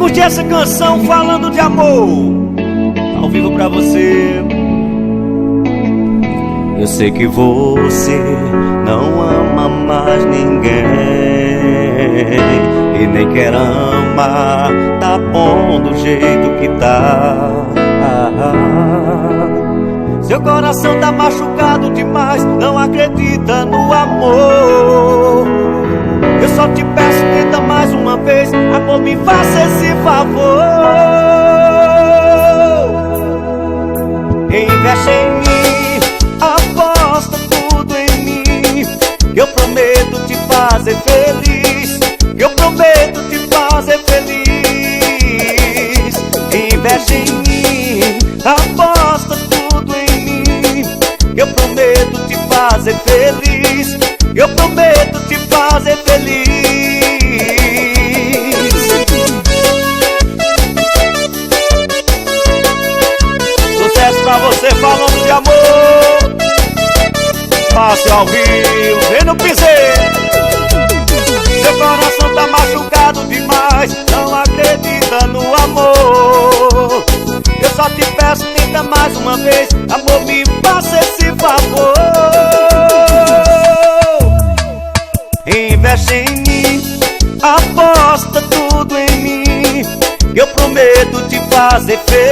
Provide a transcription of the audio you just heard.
curtir essa canção falando de amor, ao vivo pra você. Eu sei que você não ama mais ninguém e nem quer amar, tá bom do jeito que tá. Seu coração tá machucado demais, não acredita no amor. Eu só te peço, tenta mais uma vez, amor, me faça esse favor. Investe em mim, aposta tudo em mim, eu prometo te fazer feliz, eu prometo te fazer feliz. Investe em mim, aposta tudo em mim, eu prometo te fazer feliz, eu prometo te fazer feliz. Sucesso pra você falando de amor, fácil ao vivo, vem no piseiro. Seu coração tá machucado demais, não acredita no amor. Eu só te peço, tenta mais uma vez, amor, me faça esse favor. Investe em mim, aposta tudo em mim, eu prometo te fazer feliz,